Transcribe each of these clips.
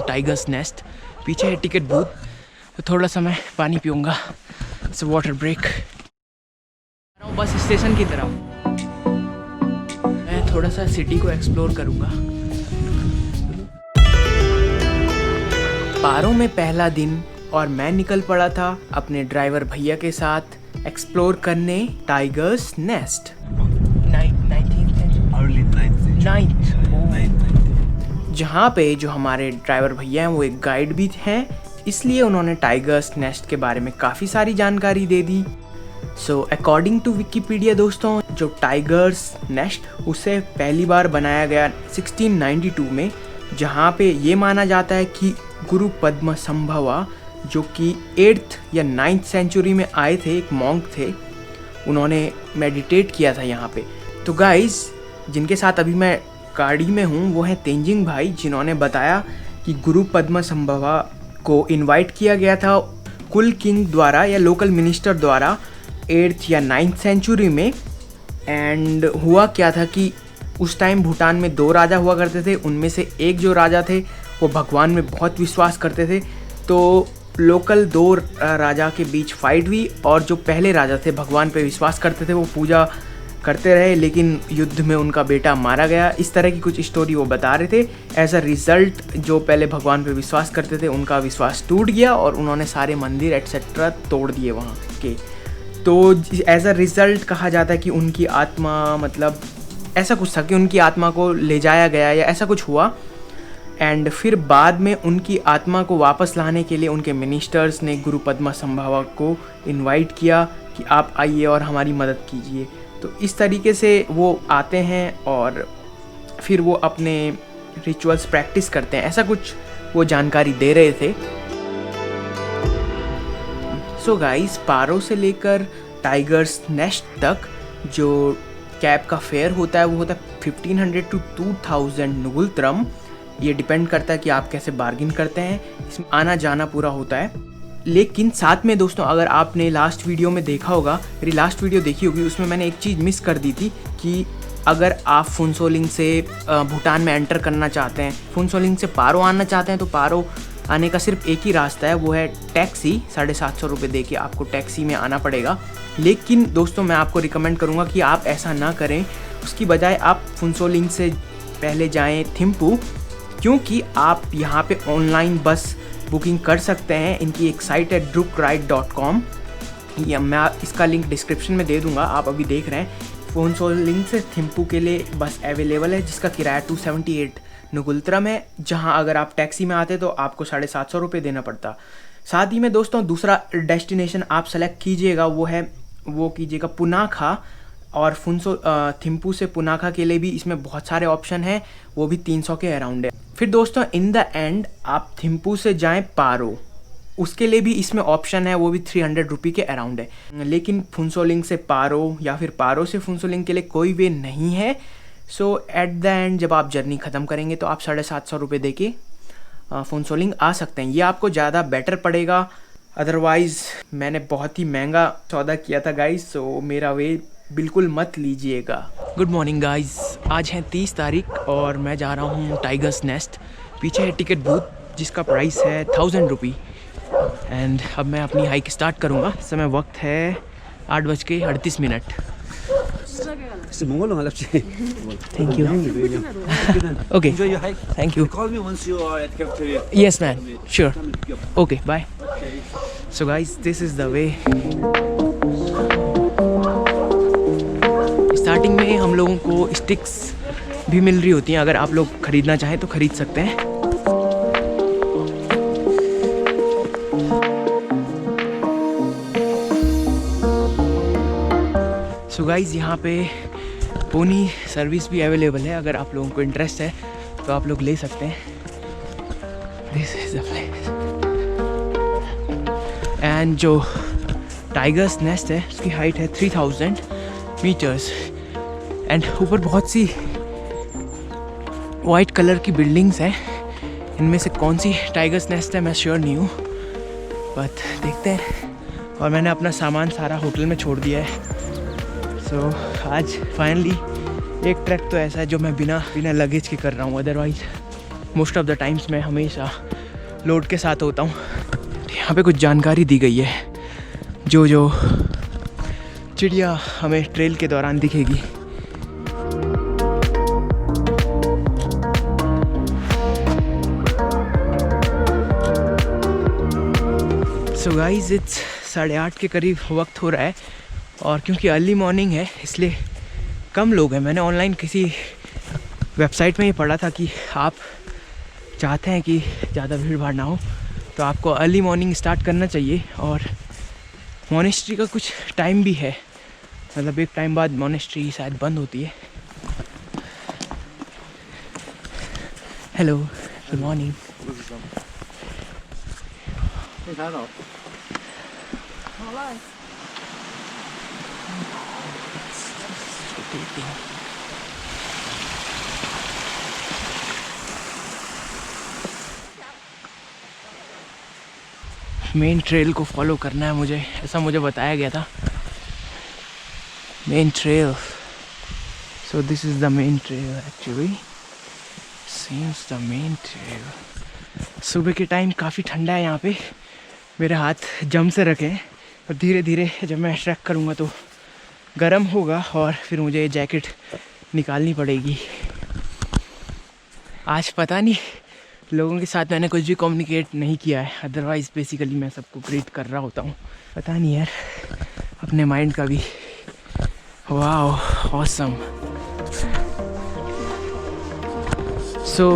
Tigers nest, पीछे है ticket booth. तो थोड़ा सा मैं पानी पीऊँगा, it's water break. Bus station की तरफ मैं थोड़ा सा सिटी को एक्सप्लोर करूँगा। पारो में पहला दिन और मैं निकल पड़ा था अपने ड्राइवर भैया के साथ एक्सप्लोर करने टाइगर्स नेस्ट। जहाँ पे जो हमारे ड्राइवर भैया हैं वो एक गाइड भी हैं, इसलिए उन्होंने टाइगर्स नेस्ट के बारे में काफ़ी सारी जानकारी दे दी। सो अकॉर्डिंग टू विकिपीडिया दोस्तों, जो टाइगर्स नेस्ट उसे पहली बार बनाया गया 1692 में, जहाँ पे ये माना जाता है कि गुरु पद्म संभवा जो कि 8th या 9th सेंचुरी में आए थे, एक मॉन्क थे, उन्होंने मेडिटेट किया था यहाँ पे। तो गाइस, जिनके साथ अभी मैं गाड़ी में हूँ वो हैं तेंजिंग भाई, जिन्होंने बताया कि गुरु पद्म संभवा को इनवाइट किया गया था कुल किंग द्वारा या लोकल मिनिस्टर द्वारा 8th या 9th सेंचुरी में। एंड हुआ क्या था कि उस टाइम भूटान में 2 राजा हुआ करते थे, उनमें से एक जो राजा थे वो भगवान में बहुत विश्वास करते थे। तो लोकल 2 राजा के बीच फाइट हुई और जो पहले राजा थे भगवान पे विश्वास करते थे वो पूजा करते रहे, लेकिन युद्ध में उनका बेटा मारा गया। इस तरह की कुछ स्टोरी वो बता रहे थे। एज अ रिज़ल्ट जो पहले भगवान पे विश्वास करते थे उनका विश्वास टूट गया और उन्होंने सारे मंदिर एट्सेट्रा तोड़ दिए वहाँ के। तो एज अ रिज़ल्ट कहा जाता है कि उनकी आत्मा, मतलब ऐसा कुछ था कि उनकी आत्मा को ले जाया गया या ऐसा कुछ हुआ। एंड फिर बाद में उनकी आत्मा को वापस लाने के लिए उनके मिनिस्टर्स ने गुरु पद्मा संभवा को इनवाइट किया कि आप आइए और हमारी मदद कीजिए। तो इस तरीके से वो आते हैं और फिर वो अपने रिचुअल्स प्रैक्टिस करते हैं, ऐसा कुछ वो जानकारी दे रहे थे। सो गाइस, पारो से लेकर टाइगर्स नेस्ट तक जो कैब का फेयर होता है वो होता है 1500 to 2000 नुगुलत्रम। ये डिपेंड करता है कि आप कैसे बार्गिन करते हैं, इसमें आना जाना पूरा होता है। लेकिन साथ में दोस्तों, अगर आपने लास्ट वीडियो में देखा होगा, मेरी लास्ट वीडियो देखी होगी, उसमें मैंने एक चीज़ मिस कर दी थी कि अगर आप फुनसोलिंग से भूटान में एंटर करना चाहते हैं, फुनसोलिंग से पारो आना चाहते हैं, तो पारो आने का सिर्फ एक ही रास्ता है, वो है टैक्सी। 750 रुपये दे के आपको टैक्सी में आना पड़ेगा। लेकिन दोस्तों, मैं आपको रिकमेंड करूँगा कि आप ऐसा ना करें, उसकी बजाय आप फुनसोलिंग से पहले जाएँ थिम्पू, क्योंकि आप यहाँ पे ऑनलाइन बस बुकिंग कर सकते हैं। इनकी एक साइट है drukride.com, या मैं इसका लिंक डिस्क्रिप्शन में दे दूँगा। आप अभी देख रहे हैं फुनसोलिंग से थिम्पू के लिए बस अवेलेबल है, जिसका किराया 278 नुगुलत्रम है, जहां अगर आप टैक्सी में आते तो आपको 750 रुपये देना पड़ता। साथ ही में दोस्तों, दूसरा डेस्टिनेशन आप सेलेक्ट कीजिएगा, वो कीजिएगा पुनाखा। और थिम्पू से पुनाखा के लिए भी इसमें बहुत सारे ऑप्शन हैं, वो भी 300 के अराउंड है। फिर दोस्तों, इन द एंड आप थिम्पू से जाएं पारो, उसके लिए भी इसमें ऑप्शन है, वो भी 300 रुपये के अराउंड है। लेकिन फुनसोलिंग से पारो या फिर पारो से फुनसोलिंग के लिए कोई वे नहीं है। सो एट द एंड जब आप जर्नी ख़त्म करेंगे तो आप 750 रुपये दे के फुनसोलिंग आ सकते हैं। ये आपको ज़्यादा बेटर पड़ेगा। अदरवाइज़ मैंने बहुत ही महंगा सौदा किया था गाइस, सो मेरा वे बिल्कुल मत लीजिएगा। गुड मॉर्निंग गाइस, आज है 30 तारीख और मैं जा रहा हूँ टाइगर्स नेस्ट। पीछे है टिकट बूथ जिसका प्राइस है 1000 रुपी। एंड अब मैं अपनी हाइक स्टार्ट करूँगा। इस समय वक्त है 8:38। Thank you. Okay. Enjoy your hike. Thank you. Call me once you are at cafeteria. Yes, man. Sure. Okay. Bye. So, guys, this is the way. Starting में हम लोगों को स्टिक्स भी मिल रही होती हैं, अगर आप लोग खरीदना चाहें तो खरीद सकते हैं। सो गाइस, यहाँ पे पोनी सर्विस भी अवेलेबल है, अगर आप लोगों को इंटरेस्ट है तो आप लोग ले सकते हैं। This is the place. And जो टाइगर्स नेस्ट है उसकी हाइट है 3000 मीटर्स। एंड ऊपर बहुत सी वाइट कलर की बिल्डिंग्स हैं, इनमें से कौन सी टाइगर्स नेस्ट है मैं श्योर नहीं हूँ, बट देखते हैं। और मैंने अपना सामान सारा होटल में छोड़ दिया है। सो आज फाइनली एक ट्रैक तो ऐसा है जो मैं बिना लगेज के कर रहा हूँ, otherwise most of the times मैं हमेशा लोड के साथ होता हूँ। यहाँ पे कुछ जानकारी दी गई है जो चिड़िया हमें ट्रेल के दौरान दिखेगी। सो गाइज इट्स 8:30 के करीब वक्त हो रहा है और क्योंकि अर्ली मॉर्निंग है इसलिए कम लोग हैं। मैंने ऑनलाइन किसी वेबसाइट में ये पढ़ा था कि आप चाहते हैं कि ज़्यादा भीड़ भाड़ ना हो तो आपको अर्ली मॉर्निंग स्टार्ट करना चाहिए। और मॉनेस्ट्री का कुछ टाइम भी है, मतलब एक टाइम बाद मॉनेस्ट्री शायद बंद होती है। Hello, good morning. Main trail को फॉलो करना है मुझे, ऐसा मुझे बताया गया था। Main trail, so this is the main trail actually, seems the main trail. सुबह के टाइम काफ़ी ठंडा है यहाँ पे, मेरे हाथ जम से रखे हैं और धीरे धीरे जब मैं ट्रैक करूँगा तो गर्म होगा और फिर मुझे ये जैकेट निकालनी पड़ेगी। आज पता नहीं लोगों के साथ मैंने कुछ भी कम्युनिकेट नहीं किया है, अदरवाइज़ बेसिकली मैं सबको ग्रीट कर रहा होता हूँ। पता नहीं यार, अपने माइंड का भी। वाह, awesome. So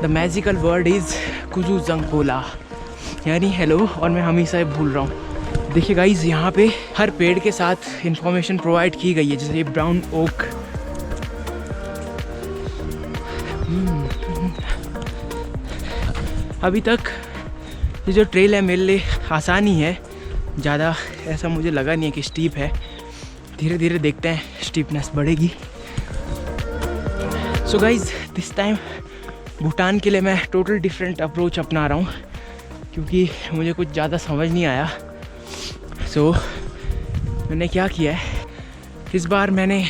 the magical word is कुजू जंगपोला, यानी हेलो, और मैं हमेशा ये भूल रहा हूँ। देखिए गाइज, यहाँ पे हर पेड़ के साथ इंफॉर्मेशन प्रोवाइड की गई है, जैसे ये ब्राउन ओक। अभी तक ये जो ट्रेल है मेरे लिए आसान ही है, ज़्यादा ऐसा मुझे लगा नहीं है कि स्टीप है। धीरे धीरे देखते हैं स्टीपनेस बढ़ेगी। So guys, this time Bhutan के लिए मैं टोटल डिफरेंट अप्रोच अपना रहा हूँ क्योंकि मुझे कुछ ज़्यादा समझ नहीं आया। सो मैंने क्या किया है, इस बार मैंने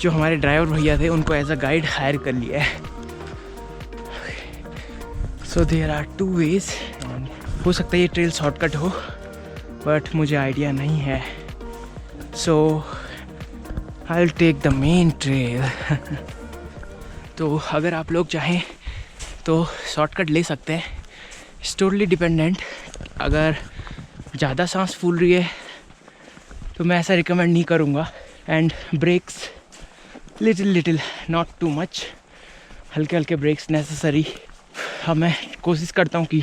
जो हमारे ड्राइवर भैया थे उनको एज अ गाइड हायर कर लिया है। सो देयर आर 2 वेज, हो सकता है ये ट्रेल शॉर्टकट हो बट मुझे आइडिया नहीं है। So I will take the main trail. तो अगर आप लोग चाहें तो शॉर्टकट ले सकते हैं, इट्स टोटली डिपेंडेंट। अगर ज़्यादा सांस फूल रही है तो मैं ऐसा रिकमेंड नहीं करूँगा। And breaks little, not too much, हल्के हल्के ब्रेक्स नेसेसरी। अब मैं कोशिश करता हूँ कि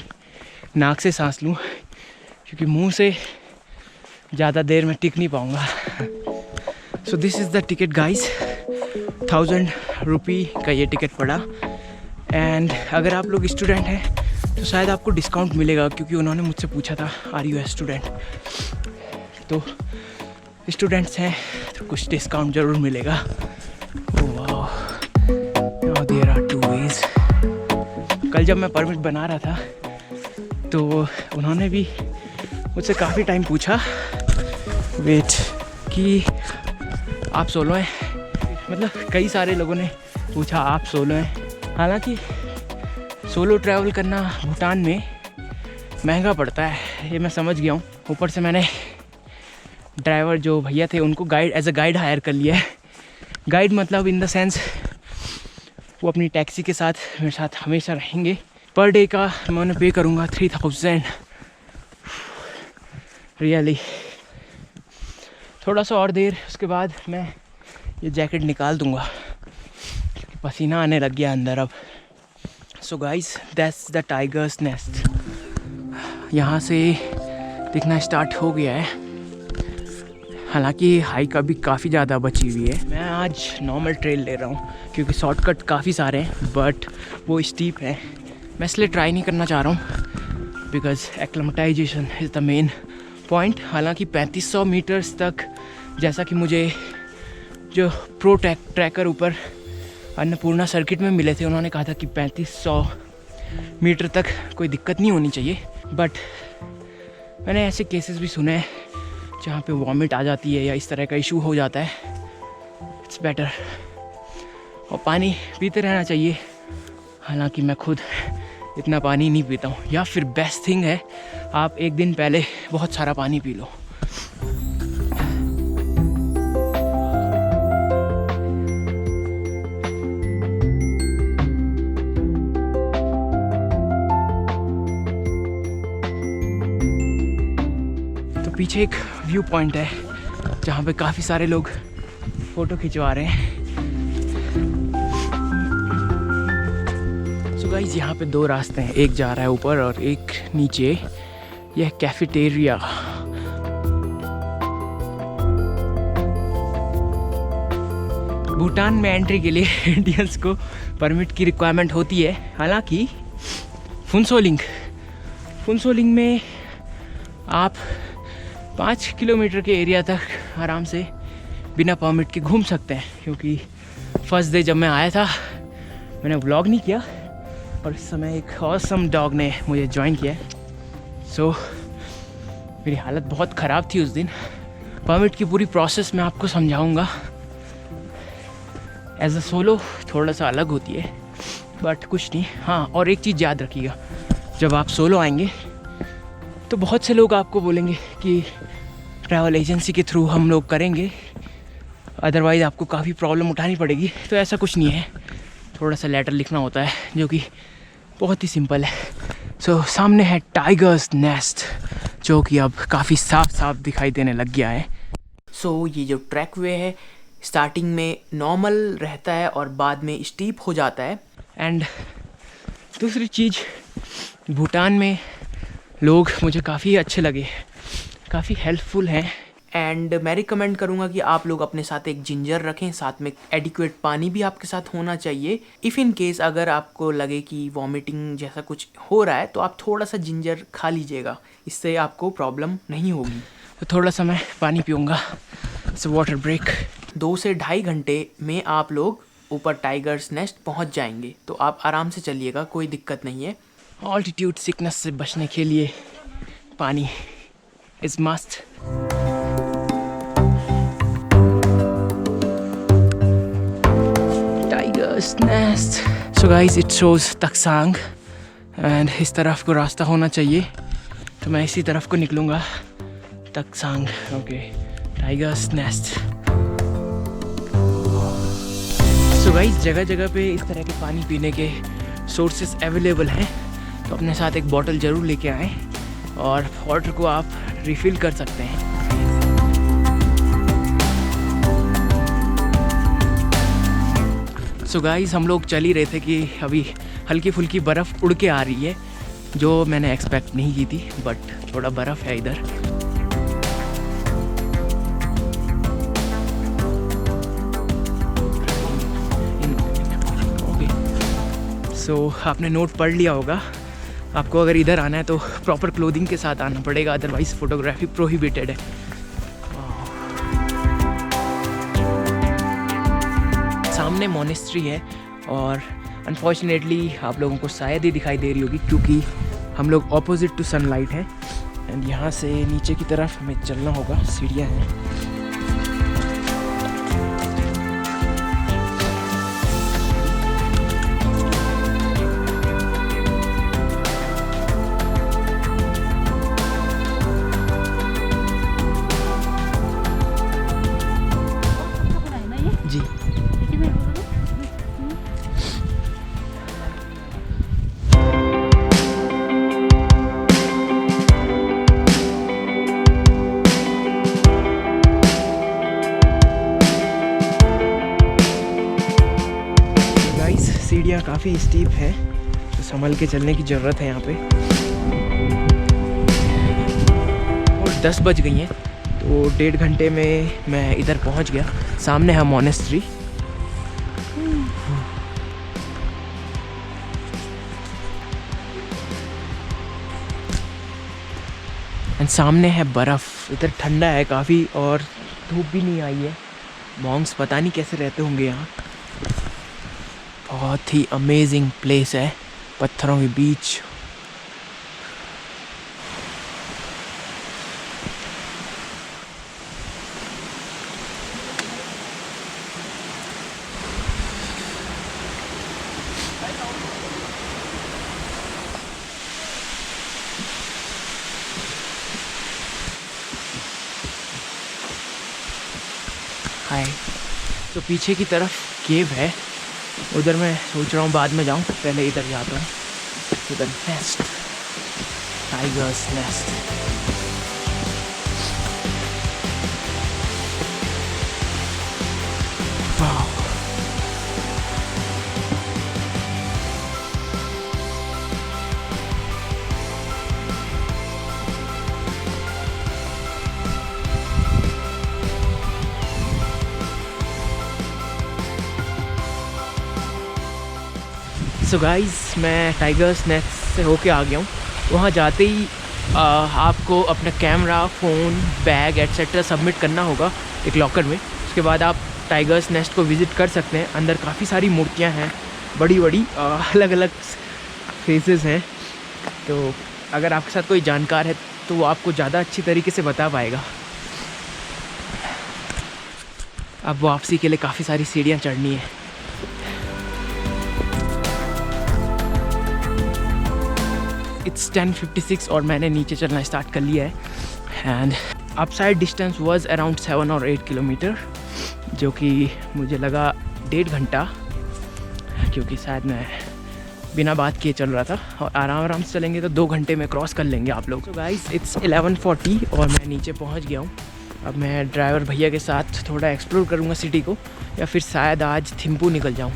नाक से सांस लूँ क्योंकि मुंह से ज़्यादा देर में टिक नहीं पाऊँगा। So this is the ticket guys, 1000 रुपये का ये टिकट पड़ा। एंड अगर आप लोग स्टूडेंट हैं तो शायद आपको डिस्काउंट मिलेगा क्योंकि उन्होंने मुझसे पूछा था आर यू ए स्टूडेंट, तो स्टूडेंट्स हैं तो कुछ डिस्काउंट ज़रूर मिलेगा। Now there are 2 ways. कल जब मैं परमिट बना रहा था तो उन्होंने भी मुझसे काफ़ी टाइम पूछा वेट कि आप सोलो हैं, मतलब कई सारे लोगों ने पूछा आप सोलो हैं। हालांकि सोलो ट्रैवल करना भूटान में महंगा पड़ता है, ये मैं समझ गया हूँ। ऊपर से मैंने ड्राइवर जो भैया थे उनको guide as a guide hire कर लिया है। गाइड मतलब इन द सेंस वो अपनी टैक्सी के साथ मेरे साथ हमेशा रहेंगे। पर डे का मैं उन्हें पे करूँगा 3000 रियली। थोड़ा सा और देर उसके बाद मैं ये जैकेट निकाल दूँगा क्योंकि पसीना आने लग गया अंदर अब। So guys, that's the tigers nest. यहाँ से दिखना स्टार्ट हो गया है, हालांकि हाइक अभी काफ़ी ज़्यादा बची हुई है। मैं आज नॉर्मल ट्रेल ले रहा हूँ क्योंकि शॉर्टकट काफ़ी सारे हैं बट वो स्टीप है। मैं इसलिए ट्राई नहीं करना चाह रहा हूँ because acclimatisation is the main point. हालांकि 3500 मीटर्स तक, जैसा कि मुझे जो प्रो ट्रैकर ऊपर अन्नपूर्णा सर्किट में मिले थे, उन्होंने कहा था कि 3500 मीटर तक कोई दिक्कत नहीं होनी चाहिए। बट मैंने ऐसे केसेस भी सुने हैं जहाँ पे वॉमिट आ जाती है या इस तरह का इशू हो जाता है। इट्स बेटर, और पानी पीते रहना चाहिए हालांकि मैं खुद इतना पानी नहीं पीता हूँ। या फिर बेस्ट थिंग है आप एक दिन पहले बहुत सारा पानी पी लो। तो पीछे एक व्यू पॉइंट है जहाँ पे काफ़ी सारे लोग फ़ोटो खिंचवा रहे हैं। सो गाइस यहाँ पे दो रास्ते हैं, एक जा रहा है ऊपर और एक नीचे। यह कैफेटेरिया। भूटान में एंट्री के लिए इंडियंस को परमिट की रिक्वायरमेंट होती है। हालांकि फुनसोलिंग में आप 5 किलोमीटर के एरिया तक आराम से बिना परमिट के घूम सकते हैं। क्योंकि फर्स्ट डे जब मैं आया था मैंने व्लॉग नहीं किया और इस समय एक ऑसम डॉग ने मुझे ज्वाइन किया है। सो मेरी हालत बहुत ख़राब थी उस दिन। परमिट की पूरी प्रोसेस मैं आपको समझाऊंगा। एज अ सोलो थोड़ा सा अलग होती है बट कुछ नहीं। हाँ, और एक चीज़ याद रखिएगा, जब आप सोलो आएंगे तो बहुत से लोग आपको बोलेंगे कि ट्रैवल एजेंसी के थ्रू हम लोग करेंगे, अदरवाइज़ आपको काफ़ी प्रॉब्लम उठानी पड़ेगी। तो ऐसा कुछ नहीं है, थोड़ा सा लेटर लिखना होता है जो कि बहुत ही सिंपल है। सो सामने है टाइगर्स नेस्ट जो कि अब काफ़ी साफ दिखाई देने लग गया है। सो ये जो ट्रैक वे है स्टार्टिंग में नॉर्मल रहता है और बाद में स्टीप हो जाता है। एंड दूसरी चीज़, भूटान में लोग मुझे काफ़ी अच्छे लगे, काफ़ी हेल्पफुल हैं। एंड मैं रिकमेंड करूँगा कि आप लोग अपने साथ एक जिंजर रखें, साथ में एडिक्वेट पानी भी आपके साथ होना चाहिए। इफ़ इन केस अगर आपको लगे कि वॉमिटिंग जैसा कुछ हो रहा है तो आप थोड़ा सा जिंजर खा लीजिएगा, इससे आपको प्रॉब्लम नहीं होगी। तो थोड़ा सा मैं पानी पीऊँगा। It's water break. 2 से ढाई घंटे में आप लोग ऊपर टाइगर्स नेस्ट पहुंच जाएंगे। तो आप आराम से चलिएगा, कोई दिक्कत नहीं है। ऑल्टीट्यूड सिकनेस से बचने के लिए पानी is must. Tiger's nest. So guys it shows Taktsang and इस तरफ को रास्ता होना चाहिए, तो मैं इसी तरफ को निकलूँगा। Taktsang, okay, tiger's nest. So guys जगह जगह पे इस तरह के पानी पीने के सोर्सेस अवेलेबल हैं, तो अपने साथ एक बॉटल ज़रूर लेके आएँ और वाटर को आप रिफ़िल कर सकते हैं। सो गाइस हम लोग चल ही रहे थे कि अभी हल्की फुल्की बर्फ़ उड़ के आ रही है, जो मैंने एक्सपेक्ट नहीं की थी, बट थोड़ा बर्फ़ है इधर। सो आपने नोट पढ़ लिया होगा, आपको अगर इधर आना है तो प्रॉपर क्लोथिंग के साथ आना पड़ेगा, अदरवाइज़ फ़ोटोग्राफी प्रोहिबिटेड है। सामने मोनेस्ट्री है और अनफॉर्चुनेटली आप लोगों को शायद ही दिखाई दे रही होगी क्योंकि हम लोग ऑपोजिट टू सनलाइट हैं। एंड यहाँ से नीचे की तरफ हमें चलना होगा, सीढ़ियाँ हैं। जी गाइस सीढ़ियाँ काफ़ी स्टीप है, तो संभल के चलने की ज़रूरत है यहाँ पे। और 10 बज गई हैं, तो 1.5 घंटे में मैं इधर पहुँच गया। सामने है मोनेस्ट्री। एंड सामने है बर्फ़। इधर ठंडा है काफ़ी और धूप भी नहीं आई है। मॉन्क्स पता नहीं कैसे रहते होंगे यहाँ। बहुत ही अमेजिंग प्लेस है, पत्थरों के बीच। हाय। तो पीछे की तरफ केव है, उधर मैं सोच रहा हूँ बाद में जाऊँ, पहले इधर जाता हूँ। इधर नेस्ट, टाइगर्स नेस्ट। वाह, सो गाइस मैं टाइगर्स नेस्ट से होके आ गया हूँ। वहाँ जाते ही आपको अपना camera, phone, bag etcetera submit करना होगा एक लॉकर में। उसके बाद आप टाइगर्स नेस्ट को विज़िट कर सकते हैं। अंदर काफ़ी सारी मूर्तियाँ हैं, बड़ी बड़ी अलग अलग फेसेस हैं। तो अगर आपके साथ कोई जानकार है तो वो आपको ज़्यादा अच्छी तरीके से बता पाएगा। अब वापसी के लिए काफ़ी सारी सीढ़ियाँ चढ़नी है। इट्स 10:56 और मैंने नीचे चलना स्टार्ट कर लिया है। And upside distance was around 7 और 8 किलोमीटर, जो कि मुझे लगा 1.5 घंटा, क्योंकि शायद मैं बिना बात किए चल रहा था। और आराम से चलेंगे तो 2 घंटे में क्रॉस कर लेंगे आप लोग। तो गाइस इट्स 11:40 और मैं नीचे पहुंच गया हूं। अब मैं ड्राइवर भैया के साथ थोड़ा एक्सप्लोर करूंगा सिटी को, या फिर शायद आज थिम्पू निकल जाऊं।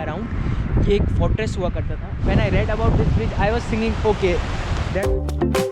अराउंड ये एक फोर्ट्रेस हुआ करता था। When I read about this bridge I was singing okay that